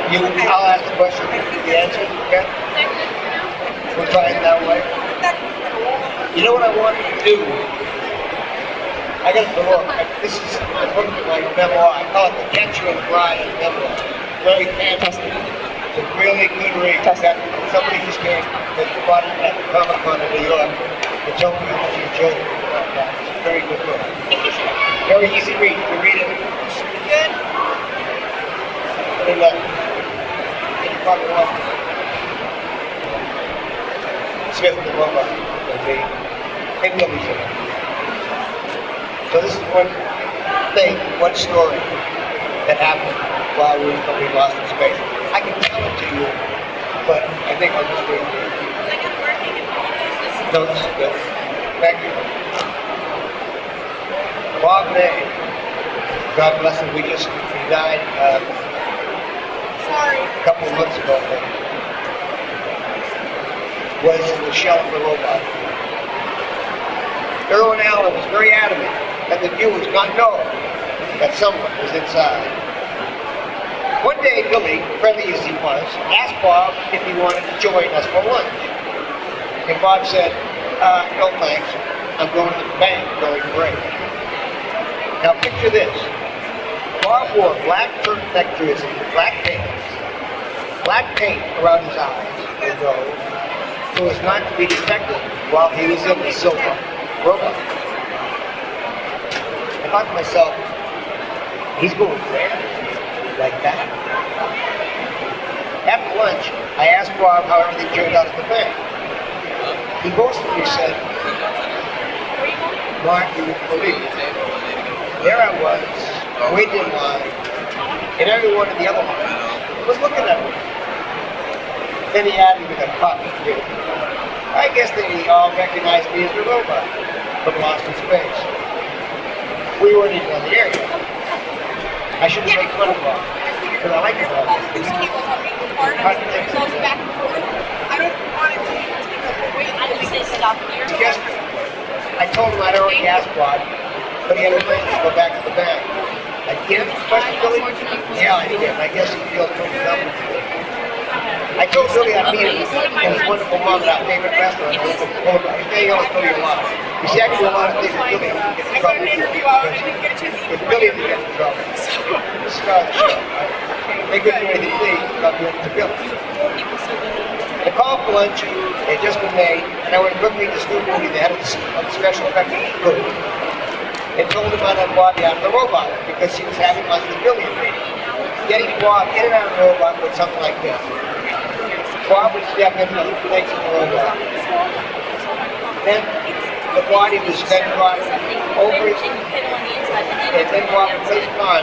I'll ask the question, the answer, okay? We'll try it that way. You know what I want to do? I got to look. This is a book, my memoir. I call it The Catcher and Fry memoir. Very fantastic. It's a really good read. Somebody just came that brought it at the Comic-Con in New York and told me how much he enjoyed it. It's a very good book. Very easy read. You can read it. Good. And probably one. Smith the Robot. Maybe he'll be here. So this is one thing, one story that happened while we were lost in space. I can tell it to you, but I think I'll just do it. No, this is good. Thank you. Bob May, God bless him, he died a couple of months ago, was in the shell of the robot. Erwin Allen was very adamant that the viewers not know that someone was inside. One day, Billy, friendly as he was, asked Bob if he wanted to join us for lunch. And Bob said, no thanks, I'm going to the bank during break. Now picture this. Bob wore black turtleneck jersey, black pants, black paint around his eyes and nose, so as not to be detected while he was in the silver robot. I thought to myself, he's going there, like that. After lunch, I asked Bob how everything turned out at the bank. He boastfully said, Mark, you wouldn't believe it. There I was, waiting in line, and everyone in the other line was looking at me. Then he added with a puff, too. I guess they all recognized me as the robot from Lost in Space. We weren't even on the air yet. I shouldn't make fun of Bob, because I like it. These cables are being recorded, it goes back and forth. I don't want it to take up the weight. I would say stop here. I told him I'd already asked Bob, but he had a plan to go back to the bank. I gave him the question, Billy? Yeah, I did. I guess he feels pretty comfortable. I told Billy I'd meet him and his wonderful mom at our favorite restaurant. They always tell you a lot. You see, I do a lot of things with Billy and get in trouble. If Billy didn't get in trouble, this is how the show, right? They couldn't do anything to me without doing it to Billy. The call for lunch had just been made, and I went quickly to Stu Moody, the head of the special effects group, and told him I'd have Bob out of the robot because he was having lunch with Billy and me. Getting Bob in and out of the robot was something like this. Bob would step into the legs of the robot. Then the body was then brought over his and then Bob would place it on.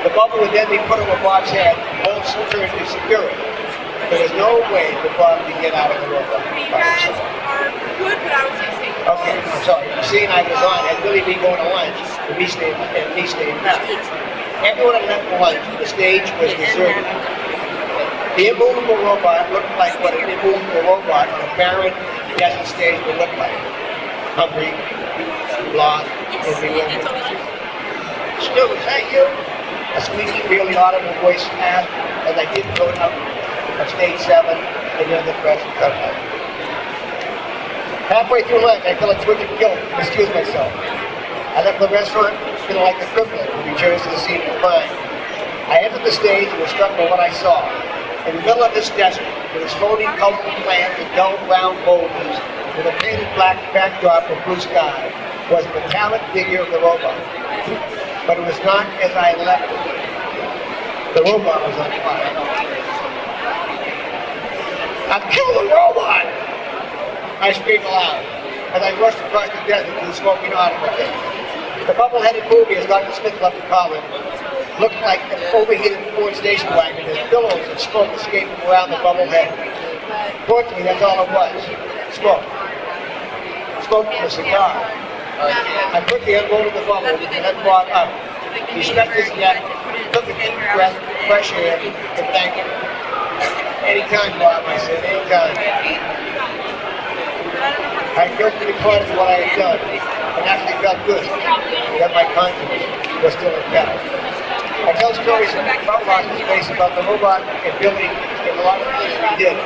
The bubble would then be put over Bob's head, bolts turned to secure it. There was no way for Bob to get out of the robot. You guys are good, but I would say stay. Okay, I'm sorry. You see, I was on, and Billy me going to lunch, and me staying back. Everyone had left for lunch, and the stage was deserted. The immovable robot looked like what an immovable robot on a barren desert stage would look like. Hungry, lost, and bewildered. Stu, is that you? A squeaky, really audible voice asked as I did go up of stage 7 and then the press and cut out. Halfway through lunch, I felt like twitching guilt and excused myself. I left the restaurant feeling like a criminal who returns to the scene of the crime. I entered the stage and was struck by what I saw. In the middle of this desert, with its floating colorful plants and dull brown boulders, with a painted black backdrop of blue sky, was the metallic figure of the robot. But it was not as I left it. The robot was on fire. I've killed the robot! I screamed aloud as I rushed across the desert to the smoking automobile. The bubble-headed movie, as Dr. Smith loved to call it, looked like an overheated Ford station wagon as billows of smoke escaped from around the bubble head. Fortunately, that's all it was. Smoke. Smoke from a cigar. I quickly unloaded the bubble and let Bob out. He stretched his neck, took a deep breath of fresh air, and thanked me. Anytime, Bob, I said, anytime. I felt pretty proud of what I had done. and actually felt good that my conscience was still intact. I tell stories about Lost in Space about the robot and Billy and a lot of things we did.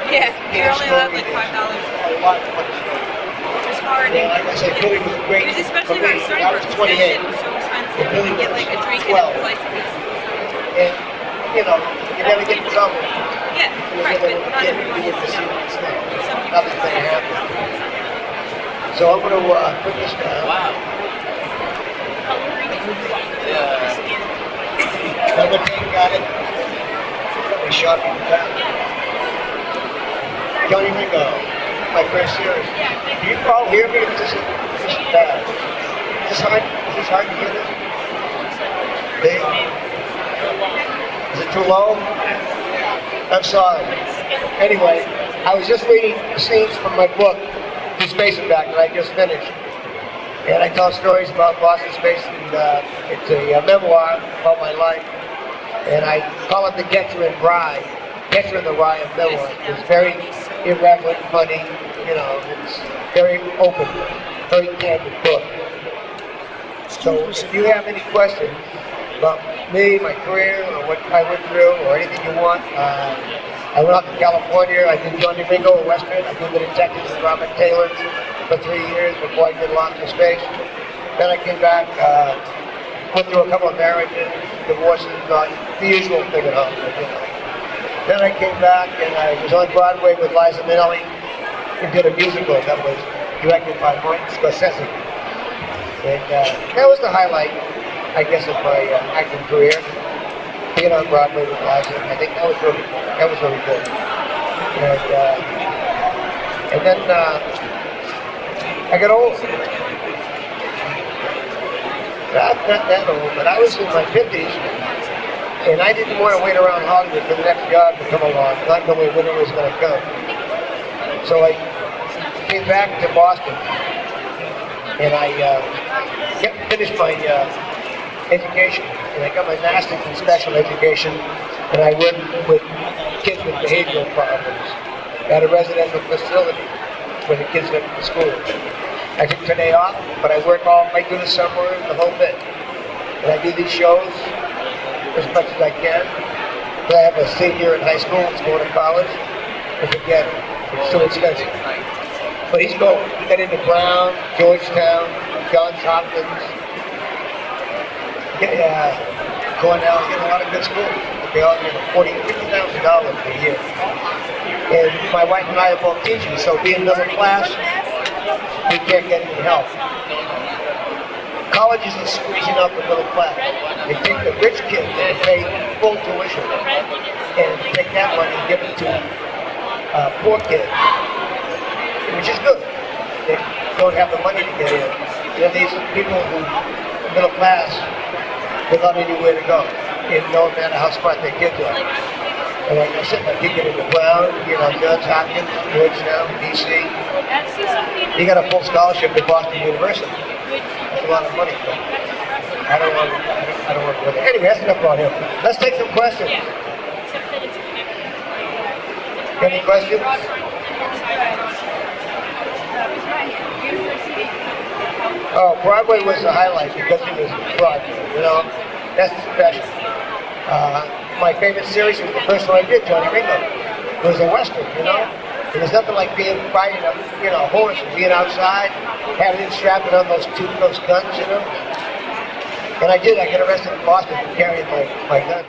Yeah, you're only allowed like $5. A lot of funny stories. It was hard. Yeah, like I said, Billy was great. It was especially for when me. starting I was 28. It was so expensive. And Billy You get was like a drink 12. and a slice of pizza. And, you know, you never get in trouble. Yeah, right, but not everyone You is, get to see you know. these things. Some people Nothing's going to happen. So I'm going to put this down. Wow. Number 10 got it. We shot him down. Johnny Ringo, my first series. Do you all hear me? This is bad. Is this hard to hear this? Big? Is it too low? I'm sorry. Anyway, I was just reading scenes from my book, The Space and Back, that I just finished. And I tell stories about Boston Space, and it's a memoir about my life. And I call it the Catcher in Rye, Catcher in the Rye of memoir. It's very irreverent, funny, you know, it's very open, very candid book. So if you have any questions about me, my career, or what I went through, or anything you want, I went out to California. I did Johnny Ringo in Western. I did the detectives with Robert Taylor for 3 years before I did Lost in Space. Then I came back, went through a couple of marriages, divorces, the usual thing at home. You know. Then I came back and I was on Broadway with Liza Minnelli and did a musical that was directed by Martin Scorsese. And that was the highlight, I guess, of my acting career. Being on Broadway with Liza, I think that was really good. And then I got old. Not that old, but I was in my 50s, and I didn't want to wait around Hollywood for the next job to come along, not knowing when it was going to come. So I came back to Boston, and I finished my education, and I got my master's in special education, and I worked with kids with behavioral problems at a residential facility where the kids went to school. I took today off, but I work all right through the summer, the whole bit. And I do these shows as much as I can. But I have a senior in high school who's going to college, and forget it, it's too expensive. But he's going. He got into Brown, Georgetown, Johns Hopkins, Cornell, getting a lot of good schools. They all get $50,000 a year. And my wife and I are both teachers, so being middle class, we can't get any help. Colleges are squeezing out the middle class. They take the rich kids and pay full tuition and take that money and give it to poor kids, which is good. They don't have the money to get in. You know, these people who are middle class without anywhere to go, and no matter how smart their kids are. And like I said, my kid get into Brown, Johns Hopkins, Georgetown, DC. He got a full scholarship at Boston University. That's a lot of money. But I don't want to go there. Anyway, that's enough about him. Let's take some questions. Any questions? Oh, Broadway was the highlight because it was Broadway, That's special. My favorite series was the first one I did, Johnny Ringo. It was a Western, And there's nothing like riding a horse and being outside, having it strapped on those guns, And I did. I got arrested in Boston for carrying my gun.